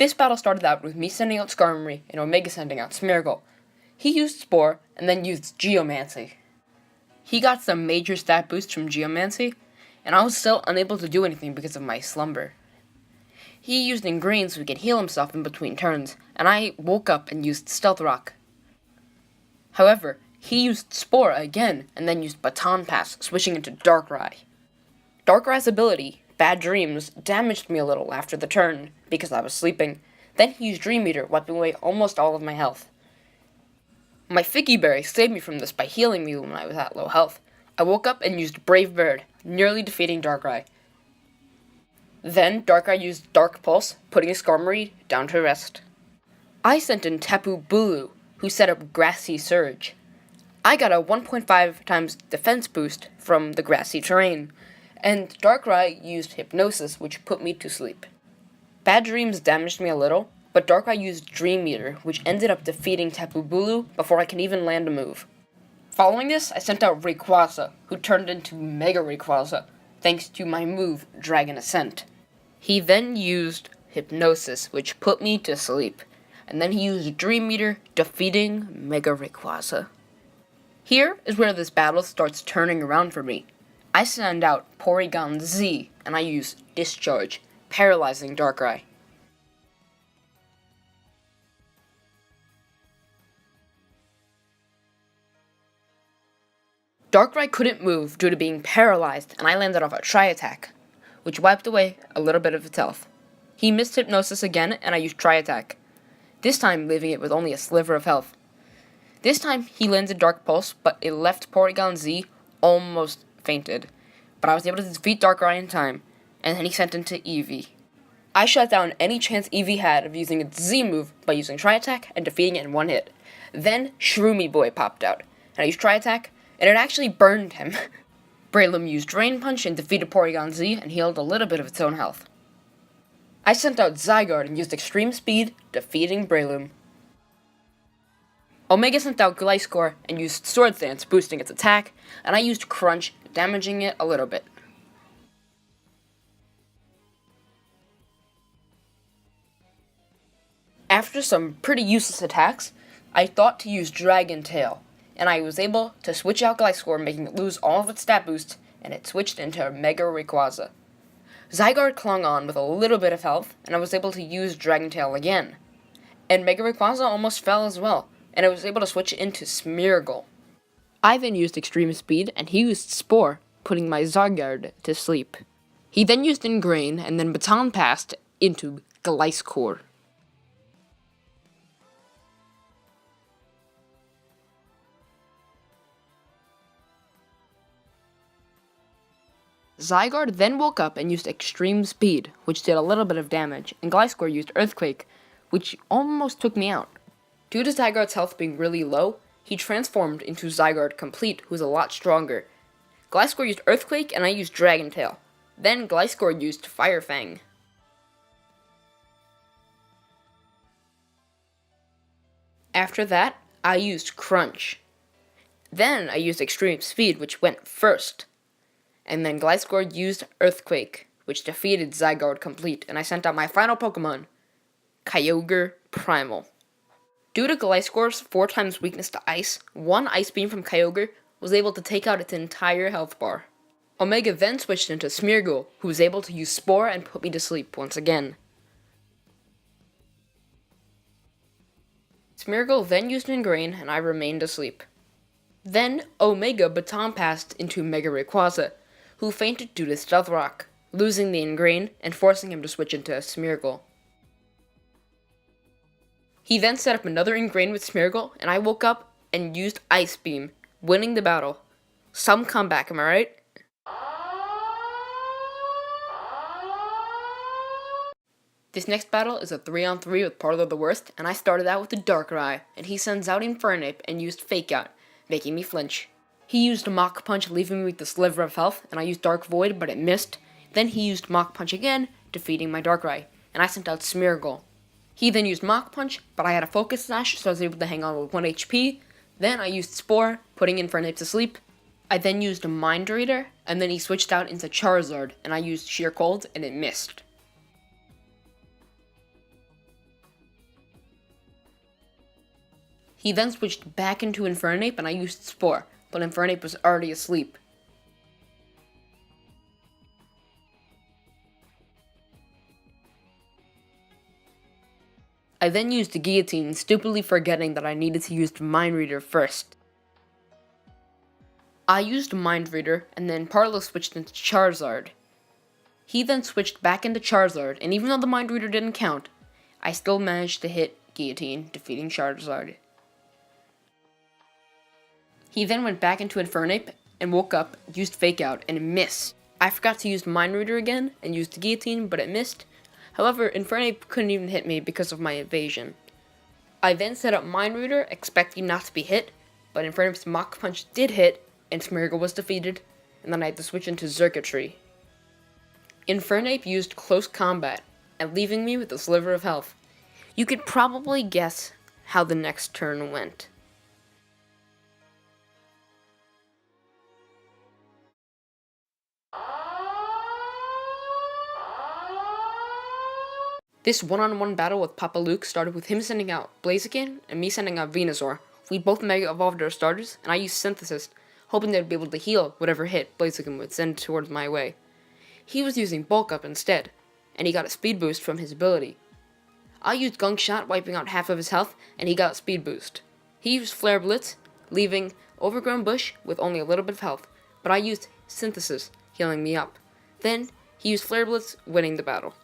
This battle started out with me sending out Skarmory and Omega sending out Smeargle. He used Spore and then used Geomancy. He got some major stat boosts from Geomancy, and I was still unable to do anything because of my slumber. He used Ingrain so he could heal himself in between turns, and I woke up and used Stealth Rock. However, he used Spore again, and then used Baton Pass, switching into Darkrai. Darkrai's ability, Bad Dreams, damaged me a little after the turn, because I was sleeping. Then he used Dream Eater, wiping away almost all of my health. My Figgy Berry saved me from this by healing me when I was at low health. I woke up and used Brave Bird, nearly defeating Darkrai. Then Darkrai used Dark Pulse, putting his Skarmory down to rest. I sent in Tapu Bulu, who set up Grassy Surge. I got a 1.5 times defense boost from the grassy terrain, and Darkrai used Hypnosis, which put me to sleep. Bad Dreams damaged me a little, but Darkrai used Dream Eater, which ended up defeating Tapu Bulu before I can even land a move. Following this, I sent out Rayquaza, who turned into Mega Rayquaza, thanks to my move, Dragon Ascent. He then used Hypnosis, which put me to sleep, and then he used Dream Eater, defeating Mega Rayquaza. Here is where this battle starts turning around for me. I send out Porygon Z, and I use Discharge, paralyzing Darkrai. Darkrai couldn't move due to being paralyzed, and I landed off a Tri-Attack, which wiped away a little bit of its health. He missed Hypnosis again, and I used Tri-Attack, this time leaving it with only a sliver of health. This time, he landed Dark Pulse, but it left Porygon Z almost fainted. But I was able to defeat Darkrai in time, and then he sent into Eevee. I shut down any chance Eevee had of using its Z move by using Tri-Attack and defeating it in one hit. Then Shroomy Boy popped out, and I used Tri-Attack, and it actually burned him. Breloom used Drain Punch and defeated Porygon Z and healed a little bit of its own health. I sent out Zygarde and used Extreme Speed, defeating Breloom. Omega sent out Gliscor and used Sword Dance, boosting its attack, and I used Crunch, damaging it a little bit. After some pretty useless attacks, I thought to use Dragon Tail, and I was able to switch out Gliscor, making it lose all of its stat boosts, and it switched into Mega Rayquaza. Zygarde clung on with a little bit of health, and I was able to use Dragon Tail again. And Mega Rayquaza almost fell as well, and I was able to switch into Smeargle. I then used Extreme Speed, and he used Spore, putting my Zygarde to sleep. He then used Ingrain, and then Baton Passed into Gliscor. Zygarde then woke up and used Extreme Speed, which did a little bit of damage, and Gliscor used Earthquake, which almost took me out. Due to Zygarde's health being really low, he transformed into Zygarde Complete, who's a lot stronger. Gliscor used Earthquake, and I used Dragon Tail. Then Gliscor used Fire Fang. After that, I used Crunch. Then I used Extreme Speed, which went first. And then Gliscor used Earthquake, which defeated Zygarde Complete, and I sent out my final Pokemon, Kyogre Primal. Due to Gliscor's 4 times weakness to Ice, one Ice Beam from Kyogre was able to take out its entire health bar. Omega then switched into Smeargle, who was able to use Spore and put me to sleep once again. Smeargle then used Ingrain, and I remained asleep. Then Omega Baton Passed into Mega Rayquaza, who fainted due to Stealth Rock, losing the Ingrain and forcing him to switch into Smeargle. He then set up another Ingrain with Smeargle, and I woke up and used Ice Beam, winning the battle. Some comeback, am I right? This next battle is a 3-on-3 with ParloTheWorst, and I started out with the Darkrai, and he sends out Infernape and used Fake Out, making me flinch. He used Mach Punch, leaving me with a sliver of health, and I used Dark Void, but it missed. Then he used Mach Punch again, defeating my Darkrai, and I sent out Smeargle. He then used Mach Punch, but I had a Focus Sash, so I was able to hang on with 1 HP. Then I used Spore, putting Infernape to sleep. I then used a Mind Reader, and then he switched out into Charizard, and I used Sheer Cold, and it missed. He then switched back into Infernape and I used Spore, but Infernape was already asleep. I then used the Guillotine, stupidly forgetting that I needed to use the Mind Reader first. I used Mind Reader, and then Parlo switched into Charizard. He then switched back into Charizard, and even though the Mind Reader didn't count, I still managed to hit Guillotine, defeating Charizard. He then went back into Infernape, and woke up, used Fake Out, and missed. I forgot to use Mind Reader again, and used the Guillotine, but it missed. However, Infernape couldn't even hit me because of my evasion. I then set up Mind Reader, expecting not to be hit, but Infernape's Mach Punch did hit, and Smeargle was defeated, and then I had to switch into Circuitry. Infernape used Close Combat, and leaving me with a sliver of health. You could probably guess how the next turn went. This one-on-one battle with PapaLuke started with him sending out Blaziken and me sending out Venusaur. We both Mega Evolved our starters, and I used Synthesis, hoping they'd be able to heal whatever hit Blaziken would send towards my way. He was using Bulk Up instead, and he got a speed boost from his ability. I used Gunk Shot, wiping out half of his health, and he got a speed boost. He used Flare Blitz, leaving Overgrown Bush with only a little bit of health, but I used Synthesis, healing me up. Then, he used Flare Blitz, winning the battle.